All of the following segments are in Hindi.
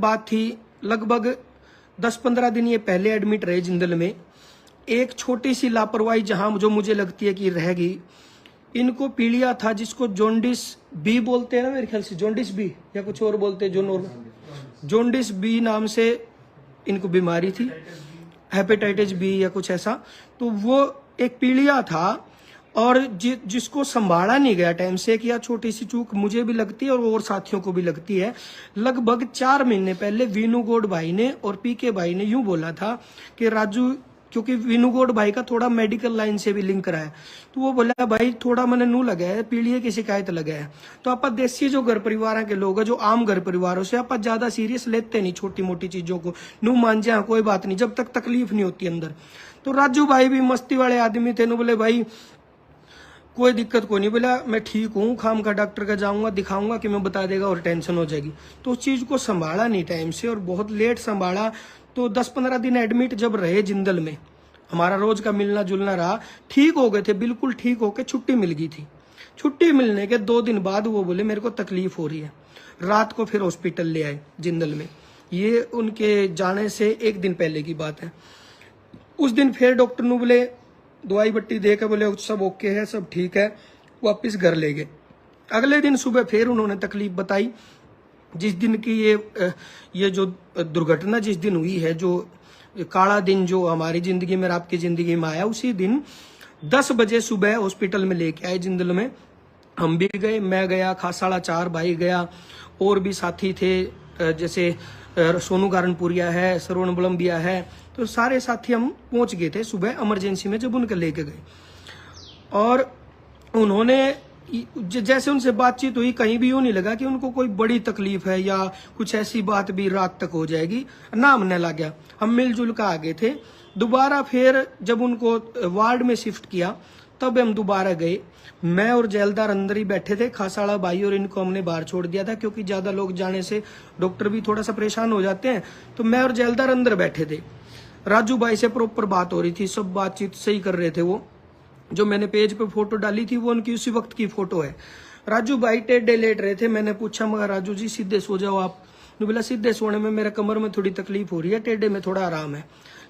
बात थी, लगभग 10-15 दिन ये पहले एडमिट रहे जिंदल में। एक छोटी सी लापरवाही जहां जो मुझे लगती है कि रहेगी, इनको पीलिया था जिसको जॉन्डिस बी बोलते हैं ना, मेरे ख्याल से जॉन्डिस बी या कुछ और बोलते हैं, जो नॉर्मल जॉन्डिस बी नाम से इनको बीमारी थी, हेपेटाइटिस बी या कुछ ऐसा। तो वो एक पीलिया था और जिसको संभाला नहीं गया टाइम से, कि छोटी सी चूक मुझे भी लगती है और साथियों को भी लगती है। लगभग 4 महीने पहले वीनूगौड़ भाई ने और पीके भाई ने यूं बोला था कि राजू, क्योंकि वीनूगौड़ भाई का थोड़ा मेडिकल लाइन से भी लिंक रहा है, तो वो बोला भाई थोड़ा मैंने नू लगा है, पीलिया की शिकायत लगा है। तो आप देसी जो घर परिवार के लोग हैं, जो आम घर परिवारों से आप ज्यादा सीरियस लेते नहीं छोटी मोटी चीजों को, नू मान जा कोई बात नहीं जब तक तकलीफ नहीं होती अंदर। तो राजू भाई भी मस्ती वाले आदमी थे, नु बोले भाई कोई दिक्कत कोई नहीं, बोला मैं ठीक हूँ, खाम का डॉक्टर का जाऊंगा दिखाऊंगा कि मैं बता देगा और टेंशन हो जाएगी। तो उस चीज को संभाला नहीं टाइम से और बहुत लेट संभाला। तो 10-15 दिन एडमिट जब रहे जिंदल में, हमारा रोज का मिलना जुलना रहा, ठीक हो गए थे, बिल्कुल ठीक होके छुट्टी मिल गई थी। छुट्टी मिलने के 2 दिन बाद वो बोले मेरे को तकलीफ हो रही है। रात को फिर हॉस्पिटल ले आए जिंदल में, ये उनके जाने से 1 दिन पहले की बात है। उस दिन फिर डॉक्टर ने बोले दवाई बट्टी दे के बोले सब ओके है, सब ठीक है, वापस घर ले गए। अगले दिन सुबह फिर उन्होंने तकलीफ बताई। जिस दिन की ये जो दुर्घटना जिस दिन हुई है, जो काला दिन जो हमारी जिंदगी में और आपकी जिंदगी में आया, उसी दिन 10 बजे सुबह हॉस्पिटल में लेके आए जिंदल में। हम भी गए, मैं गया, खासाड़ा 4 भाई गया, और भी साथी थे, जैसे सोनू गारनपुरिया है, श्रवण बलम्बिया है, तो सारे साथी हम पहुंच गए थे सुबह इमरजेंसी में जब उनके लेके गए। और उन्होंने जैसे उनसे बातचीत हुई, कहीं भी यूं नहीं लगा कि उनको कोई बड़ी तकलीफ है या कुछ ऐसी बात भी रात तक हो जाएगी, ना हमने लग गया। हम मिलजुल कर आ गए थे। दोबारा फिर जब उनको वार्ड में शिफ्ट किया तब हम दोबारा गए। मैं और जेलदार अंदर ही बैठे थे, खासाड़ा भाई और इनको हमने बाहर छोड़ दिया था, क्योंकि ज्यादा लोग जाने से डॉक्टर भी थोड़ा सा परेशान हो जाते हैं। तो मैं और जेलदार अंदर बैठे थे। राजू भाई से प्रॉपर बात हो रही थी, सब बातचीत सही कर रहे थे। वो जो मैंने पेज पे फोटो डाली थी वो उनकी उसी वक्त की फोटो है। राजू भाई टेढ़े लेट रहे थे। मैंने पूछा मगर राजू जी सीधे सो जाओ आप। बोला सीधे सोने में मेरे कमर में थोड़ी तकलीफ हो रही है, टेढ़े में थोड़ा आराम है।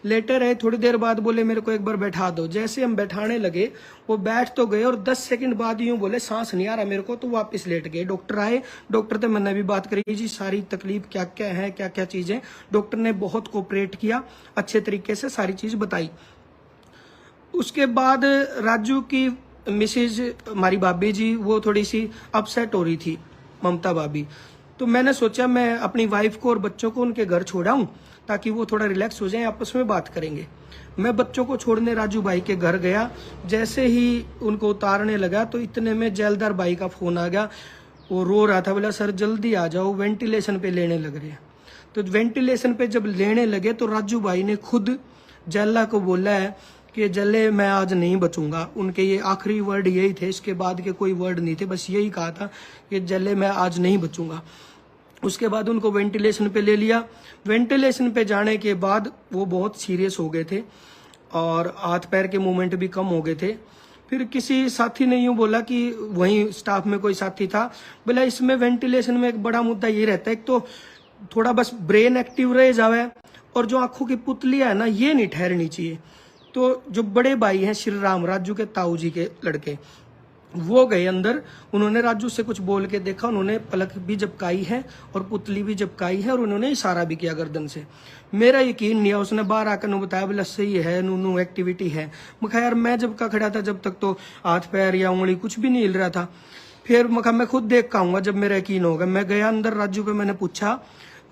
लेटे रहे, थोड़ी देर बाद बोले मेरे को एक बार बैठा दो। जैसे हम बैठाने लगे वो बैठ तो गए और 10 सेकंड बाद यूं बोले सांस नहीं आ रहा मेरे को, तो वापस लेट गए। डॉक्टर आए, डॉक्टर से मैंने भी बात करी जी सारी तकलीफ क्या क्या है, क्या क्या चीजें। डॉक्टर ने बहुत कोऑपरेट किया, अच्छे तरीके से सारी चीज बताई। उसके बाद राजू की मिसेज हमारी भाभी जी, वो थोड़ी सी अपसेट हो रही थी, ममता भाभी। तो मैंने सोचा मैं अपनी वाइफ को और बच्चों को उनके घर छोड़ाऊं ताकि वो थोड़ा रिलैक्स हो जाए, आपस में बात करेंगे। मैं बच्चों को छोड़ने राजू भाई के घर गया। जैसे ही उनको उतारने लगा तो इतने में जेलदार भाई का फोन आ गया। वो रो रहा था, बोला सर जल्दी आ जाओ, वेंटिलेशन पे लेने लग रहे हैं। तो वेंटिलेशन पे जब लेने लगे तो राजू भाई ने खुद जेला को बोला है कि जल्ले मैं आज नहीं बचूंगा। उनके ये आखिरी वर्ड यही थे, इसके बाद के कोई वर्ड नहीं थे, बस यही कहा था कि जल्ले मैं आज नहीं बचूंगा। उसके बाद उनको वेंटिलेशन पे ले लिया। वेंटिलेशन पे जाने के बाद वो बहुत सीरियस हो गए थे और हाथ पैर के मूवमेंट भी कम हो गए थे। फिर किसी साथी ने यूं बोला कि वहीं स्टाफ में कोई साथी था, बोला इसमें वेंटिलेशन में एक बड़ा मुद्दा ये रहता है, एक तो थोड़ा बस ब्रेन एक्टिव रह जावे और जो आंखों की पुतलियां है ना ये नहीं ठहरनी चाहिए। तो जो बड़े भाई हैं श्री राम, राजू के ताऊ जी के लड़के, वो गए अंदर। उन्होंने राजू से कुछ बोल के देखा, उन्होंने पलक भी झपकाई है और पुतली भी झपकाई है और उन्होंने इशारा भी किया गर्दन से। मेरा यकीन नहीं है, उसने बाहर आकर बताया बोला सही है, नू एक्टिविटी है। मैं यार मैं जब का खड़ा था जब तक तो हाथ पैर या उंगली कुछ भी नहीं हिल रहा था। फिर मैं खुद देख के आऊंगा जब मेरा यकीन होगा। मैं गया अंदर, राजू पे मैंने पूछा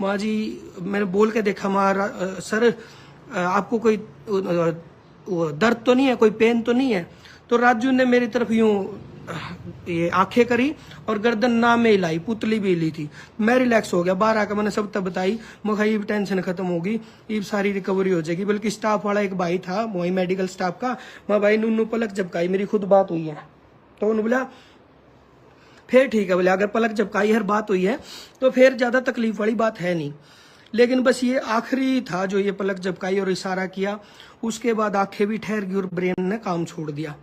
माँ जी, मैंने बोल के देखा माँ सर आपको कोई दर्द तो नहीं है, कोई पेन तो नहीं है? तो राजू ने मेरी तरफ यूं ये आंखें करी और गर्दन ना में हिलाई, पुतली भी हिली थी। मैं रिलैक्स हो गया। बाहर आकर मैंने सब तब बताई, मुझे टेंशन खत्म होगी, ये सारी रिकवरी हो जाएगी। बल्कि स्टाफ वाला एक भाई था वही मेडिकल स्टाफ का, मैं भाई नूनू पलक झपकाई, मेरी खुद बात हुई है। तो उन्होंने बोला फिर ठीक है, बोले अगर पलक झपकाई हर बात हुई है तो फिर ज्यादा तकलीफ वाली बात है नहीं। लेकिन बस ये आखिरी था जो ये पलक झपकाई और इशारा किया, उसके बाद आंखें भी ठहर गई और ब्रेन ने काम छोड़ दिया।